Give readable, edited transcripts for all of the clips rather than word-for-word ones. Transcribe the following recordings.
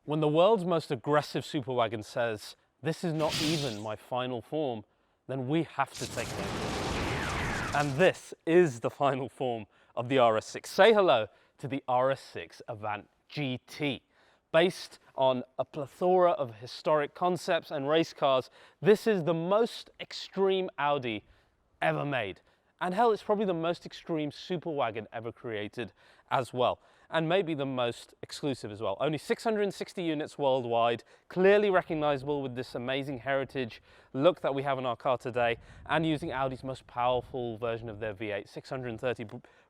When the world's most aggressive superwagon says, "This is not even my final form," then we have to take notice. And this is the final form of the RS6. Say hello to the RS6 Avant GT. Based on a plethora of historic concepts and race cars, this is the most extreme Audi ever made. And hell, it's probably the most extreme superwagon ever created as well. And maybe the most exclusive as well. Only 660 units worldwide, clearly recognizable with this amazing heritage look that we have in our car today, and using Audi's most powerful version of their V8, 630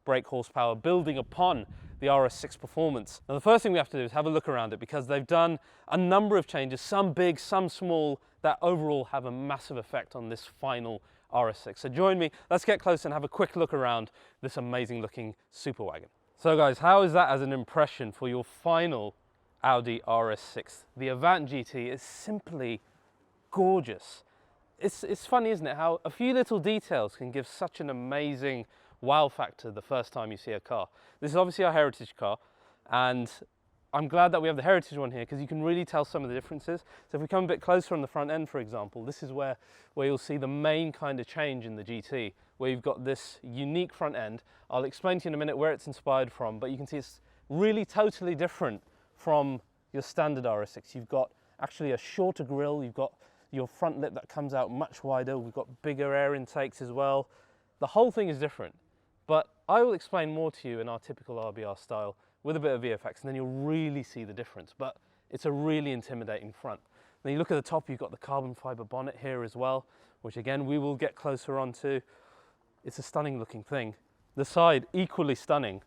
brake horsepower, building upon the RS6 performance. Now the first thing we have to do is have a look around it, because they've done a number of changes, some big, some small, that overall have a massive effect on this final RS6. So join me, let's get close and have a quick look around this amazing looking superwagon. So guys, how is that as an impression for your final Audi RS6? The Avant GT is simply gorgeous. It's funny, isn't it, how a few little details can give such an amazing wow factor the first time you see a car. This is obviously our heritage car, and I'm glad that we have the heritage one here, because you can really tell some of the differences. So if we come a bit closer on the front end, for example, this is where you'll see the main kind of change in the GT, where you've got this unique front end. I'll explain to you in a minute where it's inspired from, but you can see it's really totally different from your standard RS6. You've got actually a shorter grille, you've got your front lip that comes out much wider, we've got bigger air intakes as well. The whole thing is different, but I will explain more to you in our typical RBR style with a bit of VFX, and then you'll really see the difference. But it's a really intimidating front. Then you look at the top, you've got the carbon fiber bonnet here as well, which again we will get closer onto. It's a stunning looking thing. The side, equally stunning.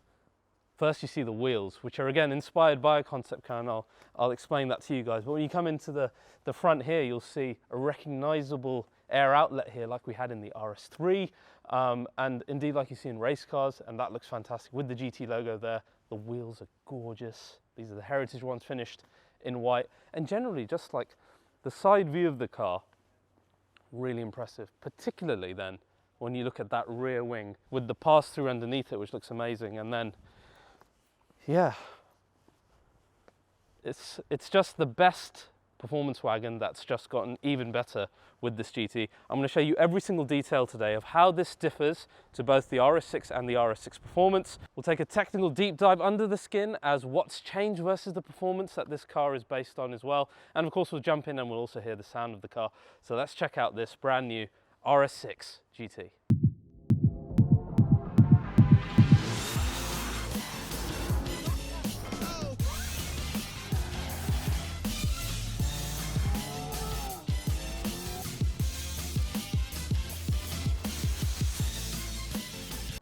First you see the wheels, which are again inspired by a concept car, and I'll explain that to you guys. But when you come into the front here, you'll see a recognizable air outlet here like we had in the RS3, and indeed like you see in race cars, and that looks fantastic with the GT logo there. The wheels are gorgeous. These are the heritage ones finished in white, and generally just like the side view of the car, really impressive, particularly then when you look at that rear wing with the pass-through underneath it, which looks amazing. And then, yeah, it's just the best performance wagon that's just gotten even better with this GT. I'm going to show you every single detail today of how this differs to both the RS6 and the RS6 performance. We'll take a technical deep dive under the skin as what's changed versus the performance that this car is based on as well. And of course we'll jump in and we'll also hear the sound of the car. So let's check out this brand new RS6 GT.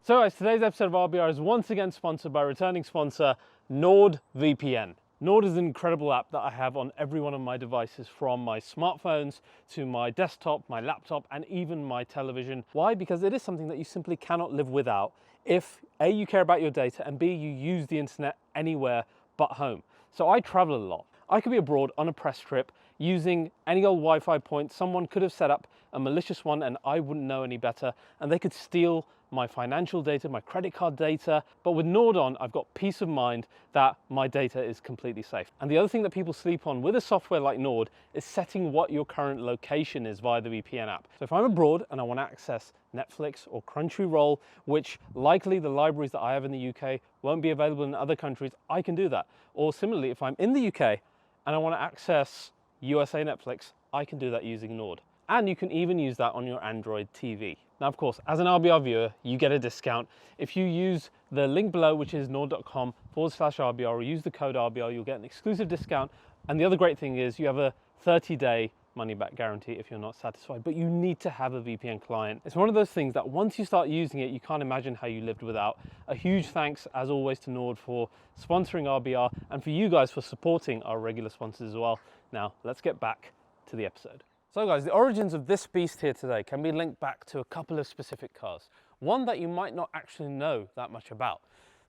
So guys, today's episode of RBR is once again sponsored by returning sponsor NordVPN. Nord is an incredible app that I have on every one of my devices, from my smartphones to my desktop, my laptop, and even my television. Why? Because it is something that you simply cannot live without if A, you care about your data, and B, you use the internet anywhere but home. So I travel a lot. I could be abroad on a press trip using any old Wi-Fi point. Someone could have set up a malicious one and I wouldn't know any better, and they could steal my financial data, my credit card data. But with Nord on, I've got peace of mind that my data is completely safe. And the other thing that people sleep on with a software like Nord is setting what your current location is via the VPN app. So if I'm abroad and I want to access Netflix or Crunchyroll, which likely the libraries that I have in the UK won't be available in other countries, I can do that. Or similarly, if I'm in the UK and I want to access USA Netflix, I can do that using Nord. And you can even use that on your Android TV. Now, of course, as an RBR viewer, you get a discount. If you use the link below, which is nord.com/RBR, or use the code RBR, you'll get an exclusive discount. And the other great thing is you have a 30-day money-back guarantee if you're not satisfied, but you need to have a VPN client. It's one of those things that once you start using it, you can't imagine how you lived without. A huge thanks, as always, to Nord for sponsoring RBR, and for you guys for supporting our regular sponsors as well. Now, let's get back to the episode. So guys, the origins of this beast here today can be linked back to a couple of specific cars. One that you might not actually know that much about.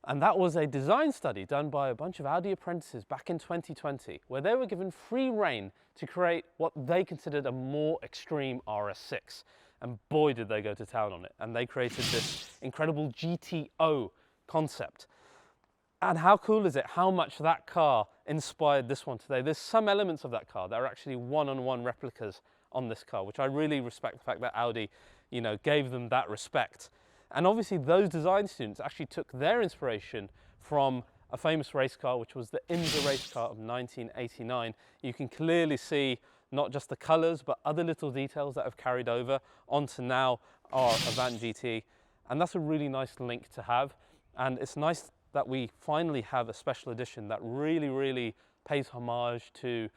And that was a design study done by a bunch of Audi apprentices back in 2020, where they were given free rein to create what they considered a more extreme RS6. And boy, did they go to town on it. And they created this incredible GTO concept. And how cool is it how much that car inspired this one today. There's some elements of that car that are actually one-on-one replicas on this car, which I really respect the fact that Audi, you know, gave them that respect. And obviously those design students actually took their inspiration from a famous race car, which was the IMSA race car of 1989. You can clearly see not just the colors, but other little details that have carried over onto now our Avant GT. And that's a really nice link to have. And it's nice that we finally have a special edition that really pays homage to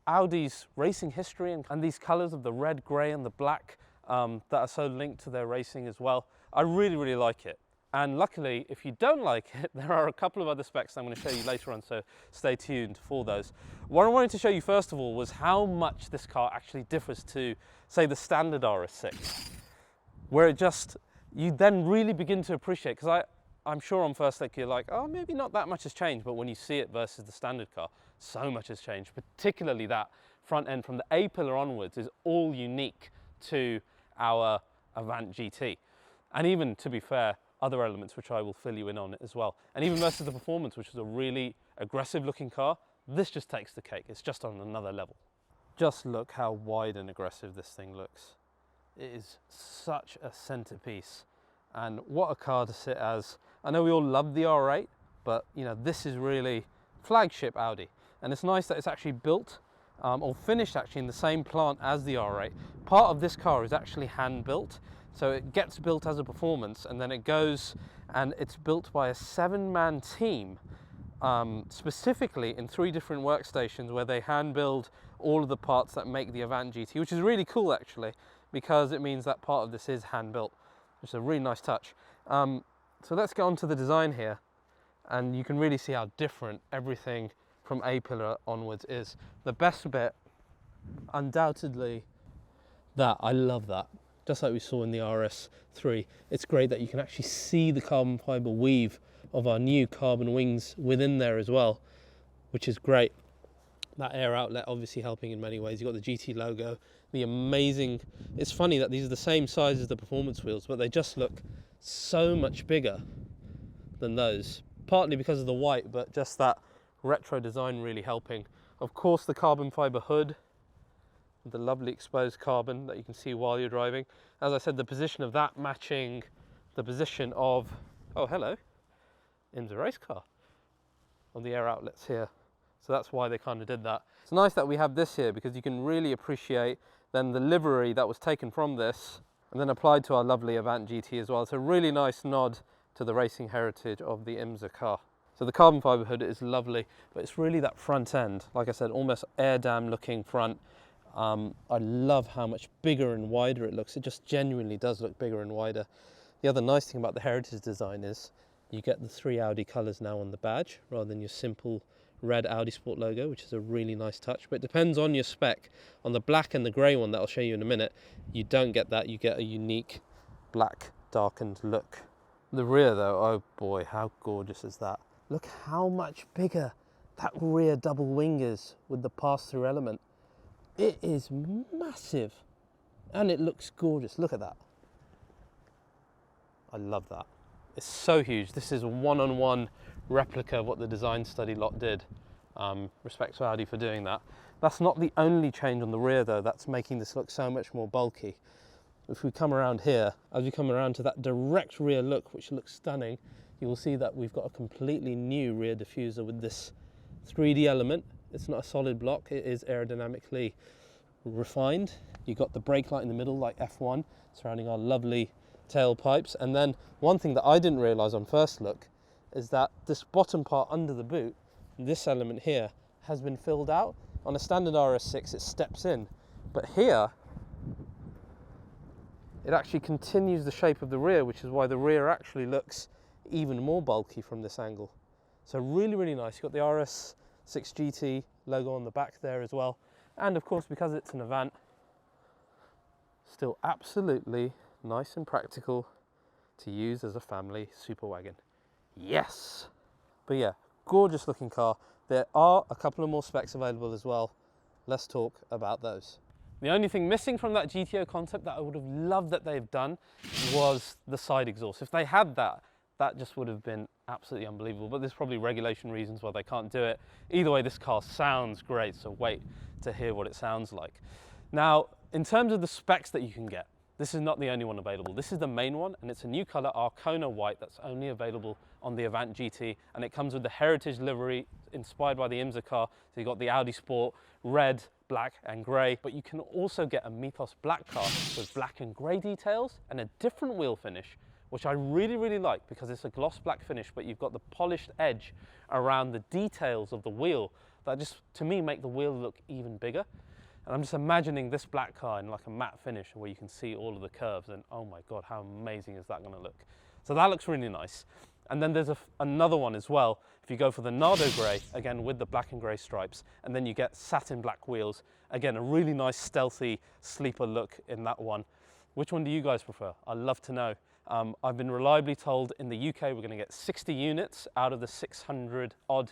Audi's racing history and these colors of the red, gray and the black that are so linked to their racing as well. I really like it. And luckily, if you don't like it, there are a couple of other specs I'm going to show you later on, so stay tuned for those. What I wanted to show you first of all was how much this car actually differs to, say, the standard RS6, where you then really begin to appreciate, because I'm sure on first look you're like, oh, maybe not that much has changed, but when you see it versus the standard car, so much has changed, particularly that front end from the A-pillar onwards is all unique to our Avant GT. And even, to be fair, other elements which I will fill you in on as well. And even versus the Performance, which is a really aggressive looking car, this just takes the cake. It's just on another level. Just look how wide and aggressive this thing looks. It is such a centerpiece. And what a car to sit as. I know we all love the R8, but you know, this is really flagship Audi. And it's nice that it's actually built or finished actually in the same plant as the R8. Part of this car is actually hand built. So it gets built as a Performance and then it goes and it's built by a 7-man team, specifically in 3 different workstations where they hand build all of the parts that make the Avant GT, which is really cool actually, because it means that part of this is hand built, which is a really nice touch. So let's get on to the design here, and you can really see how different everything from A-pillar onwards is. The best bit, undoubtedly, that I love that. Just like we saw in the RS3, it's great that you can actually see the carbon fiber weave of our new carbon wings within there as well, which is great. That air outlet obviously helping in many ways. You've got the GT logo, the amazing, it's funny that these are the same size as the Performance wheels, but they just look so much bigger than those, partly because of the white, but just that retro design really helping. Of course, the carbon fiber hood, the lovely exposed carbon that you can see while you're driving. As I said, the position of that matching the position of, oh hello, IMSA race car on the air outlets here. So that's why they kind of did that. It's nice that we have this here because you can really appreciate then the livery that was taken from this and then applied to our lovely Avant GT as well. It's a really nice nod to the racing heritage of the IMSA car. So the carbon fiber hood is lovely, but it's really that front end. Like I said, almost air dam looking front. I love how much bigger and wider it looks. It just genuinely does look bigger and wider. The other nice thing about the heritage design is you get the 3 Audi colours now on the badge rather than your simple red Audi Sport logo, which is a really nice touch. But it depends on your spec. On the black and the grey one that I'll show you in a minute, you don't get that. You get a unique black darkened look. The rear though, oh boy, how gorgeous is that? Look how much bigger that rear double wing is with the pass-through element. It is massive and it looks gorgeous. Look at that. I love that. It's so huge. This is a one-on-one replica of what the design study lot did. Respect to Audi for doing that. That's not the only change on the rear though that's making this look so much more bulky. If we come around here, as we come around to that direct rear look, which looks stunning, you will see that we've got a completely new rear diffuser with this 3D element. It's not a solid block, it is aerodynamically refined. You've got the brake light in the middle like F1 surrounding our lovely tailpipes. And then one thing that I didn't realise on first look is that this bottom part under the boot, this element here, has been filled out. On a standard RS6 it steps in, but here it actually continues the shape of the rear, which is why the rear actually looks even more bulky from this angle. So really nice. You've got the RS6 GT logo on the back there as well. And of course, because it's an Avant, still absolutely nice and practical to use as a family super wagon. Yes! But yeah, gorgeous looking car. There are a couple of more specs available as well. Let's talk about those. The only thing missing from that GTO concept that I would have loved that they've done was the side exhaust. If they had that, that just would have been absolutely unbelievable. But there's probably regulation reasons why they can't do it. Either way, this car sounds great, so wait to hear what it sounds like. Now, in terms of the specs that you can get, this is not the only one available. This is the main one, and it's a new color, Arcona White, that's only available on the Avant GT, and it comes with the heritage livery inspired by the IMSA car. So you've got the Audi Sport, red, black and grey, but you can also get a Mythos black car with black and grey details and a different wheel finish, which I really like because it's a gloss black finish, but you've got the polished edge around the details of the wheel that just, to me, make the wheel look even bigger. And I'm just imagining this black car in like a matte finish where you can see all of the curves, and oh my God, how amazing is that gonna look? So that looks really nice. And then there's another one as well. If you go for the Nardo Grey, again with the black and grey stripes, and then you get satin black wheels. Again, a really nice stealthy sleeper look in that one. Which one do you guys prefer? I'd love to know. I've been reliably told in the UK we're gonna get 60 units out of the 600 odd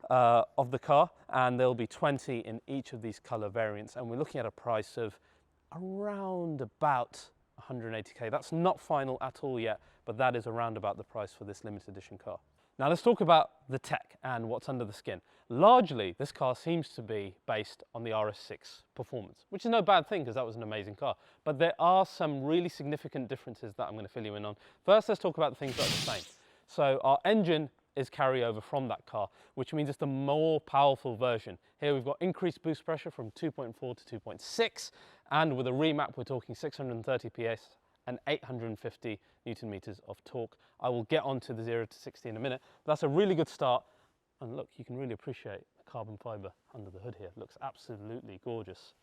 of the car, and there'll be 20 in each of these color variants, and we're looking at a price of around about 180k. That's not final at all yet, but that is around about the price for this limited edition car. Now let's talk about the tech and what's under the skin. Largely, this car seems to be based on the RS6 performance, which is no bad thing because that was an amazing car. But there are some really significant differences that I'm going to fill you in on. First, let's talk about the things that are the same. So our engine is carryover from that car, which means it's the more powerful version. Here we've got increased boost pressure from 2.4 to 2.6, and with a remap we're talking 630 PS and 850 Newton meters of torque. I will get onto the 0 to 60 in a minute. But that's a really good start, and look, you can really appreciate the carbon fiber under the hood here. It looks absolutely gorgeous.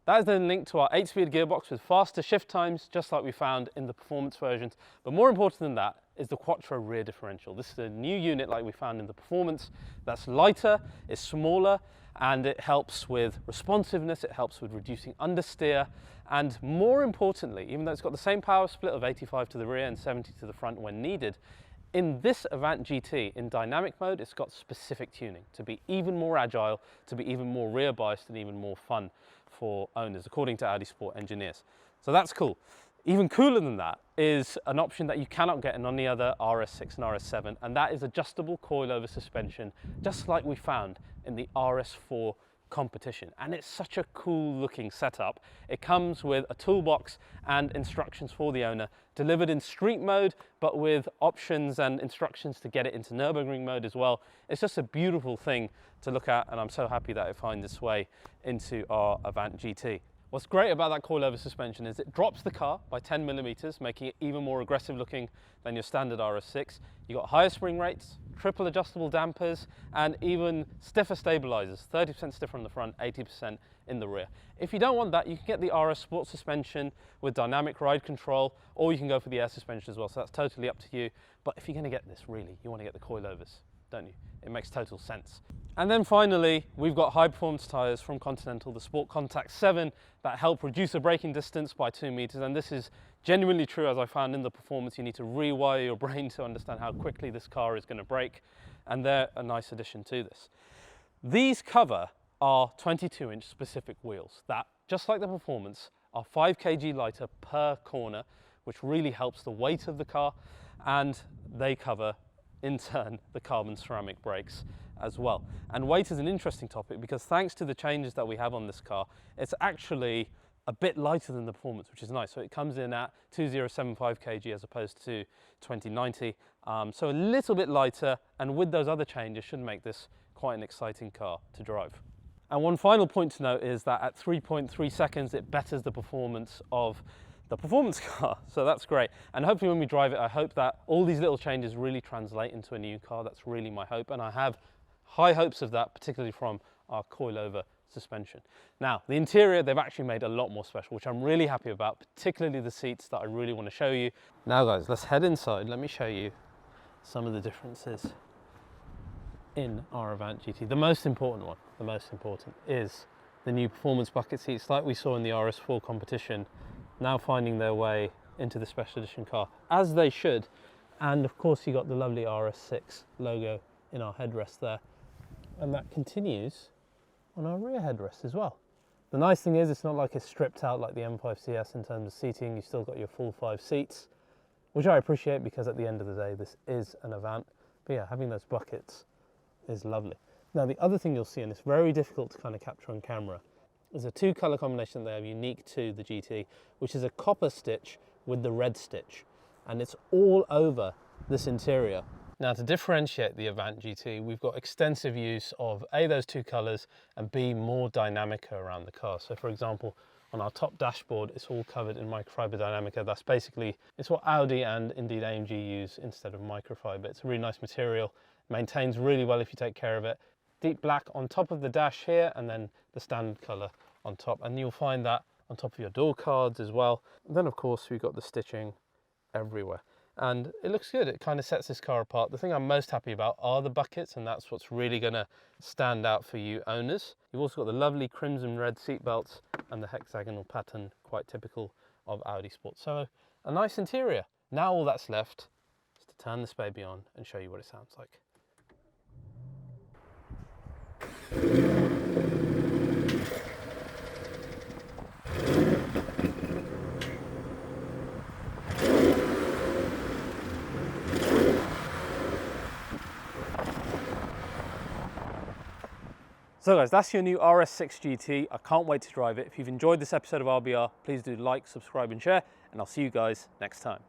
That is then linked to our 8-speed gearbox with faster shift times, just like we found in the performance versions. But more important than that is the Quattro rear differential. This is a new unit like we found in the performance that's lighter, it's smaller, and it helps with responsiveness, it helps with reducing understeer, and more importantly, even though it's got the same power split of 85 to the rear and 70 to the front when needed, in this Avant GT, in dynamic mode, it's got specific tuning to be even more agile, to be even more rear biased and even more fun for owners, according to Audi Sport engineers. So that's cool. Even cooler than that is an option that you cannot get in any other RS6 and RS7, and that is adjustable coilover suspension, just like we found in the RS4 competition. And it's such a cool looking setup. It comes with a toolbox and instructions for the owner, delivered in street mode, but with options and instructions to get it into Nürburgring mode as well. It's just a beautiful thing to look at, and I'm so happy that it finds its way into our Avant GT. What's great about that coilover suspension is it drops the car by 10 millimeters, making it even more aggressive looking than your standard RS6. You've got higher spring rates, triple adjustable dampers, and even stiffer stabilizers, 30% stiffer on the front, 80% in the rear. If you don't want that, you can get the RS Sport suspension with dynamic ride control, or you can go for the air suspension as well, so that's totally up to you. But if you're gonna get this, really, you wanna get the coilovers, don't you? It makes total sense. And then finally, we've got high performance tyres from Continental, the Sport Contact 7, that help reduce the braking distance by 2 meters. And this is genuinely true, as I found in the performance. You need to rewire your brain to understand how quickly this car is going to brake. And they're a nice addition to this. These cover are 22-inch specific wheels that, just like the performance, are 5 kg lighter per corner, which really helps the weight of the car. And they cover, in turn, the carbon ceramic brakes as well. And weight is an interesting topic because thanks to the changes that we have on this car, it's actually a bit lighter than the performance, which is nice. So it comes in at 2075 kg as opposed to 2090. So a little bit lighter, and with those other changes should make this quite an exciting car to drive. And one final point to note is that at 3.3 seconds, it betters the performance of the performance car, so that's great. And hopefully when we drive it, I hope that all these little changes really translate into a new car. That's really my hope, and I have high hopes of that, particularly from our coilover suspension. Now, the interior, they've actually made a lot more special, which I'm really happy about, particularly the seats that I really want to show you. Now guys, let's head inside. Let me show you some of the differences in our Avant GT. The most important one, the most important, is the new performance bucket seats like we saw in the RS4 competition, now finding their way into the special edition car, as they should. And of course you got the lovely RS6 logo in our headrest there, and that continues on our rear headrest as well. The nice thing is it's not like it's stripped out like the M5 CS in terms of seating. You've still got your full 5 seats, which I appreciate because at the end of the day, this is an Avant. But yeah, having those buckets is lovely. Now, the other thing you'll see, and it's very difficult to kind of capture on camera, is a two color combination they have unique to the GT, which is a copper stitch with the red stitch. And it's all over this interior. Now, to differentiate the Avant GT, we've got extensive use of A, those two colors, and B, more Dynamica around the car. So for example, on our top dashboard, it's all covered in microfiber Dynamica. That's basically, it's what Audi and indeed AMG use instead of microfiber. It's a really nice material, maintains really well if you take care of it. Deep black on top of the dash here, and then the standard color on top. And you'll find that on top of your door cards as well. And then of course, we've got the stitching everywhere. And it looks good. It kind of sets this car apart. The thing I'm most happy about are the buckets, and that's what's really going to stand out for you owners. You've also got the lovely crimson red seat belts and the hexagonal pattern, quite typical of Audi Sports. So a nice interior. Now all that's left is to turn this baby on and show you what it sounds like. So guys, that's your new RS6 GT. I can't wait to drive it. If you've enjoyed this episode of RBR, please do like, subscribe and share, and I'll see you guys next time.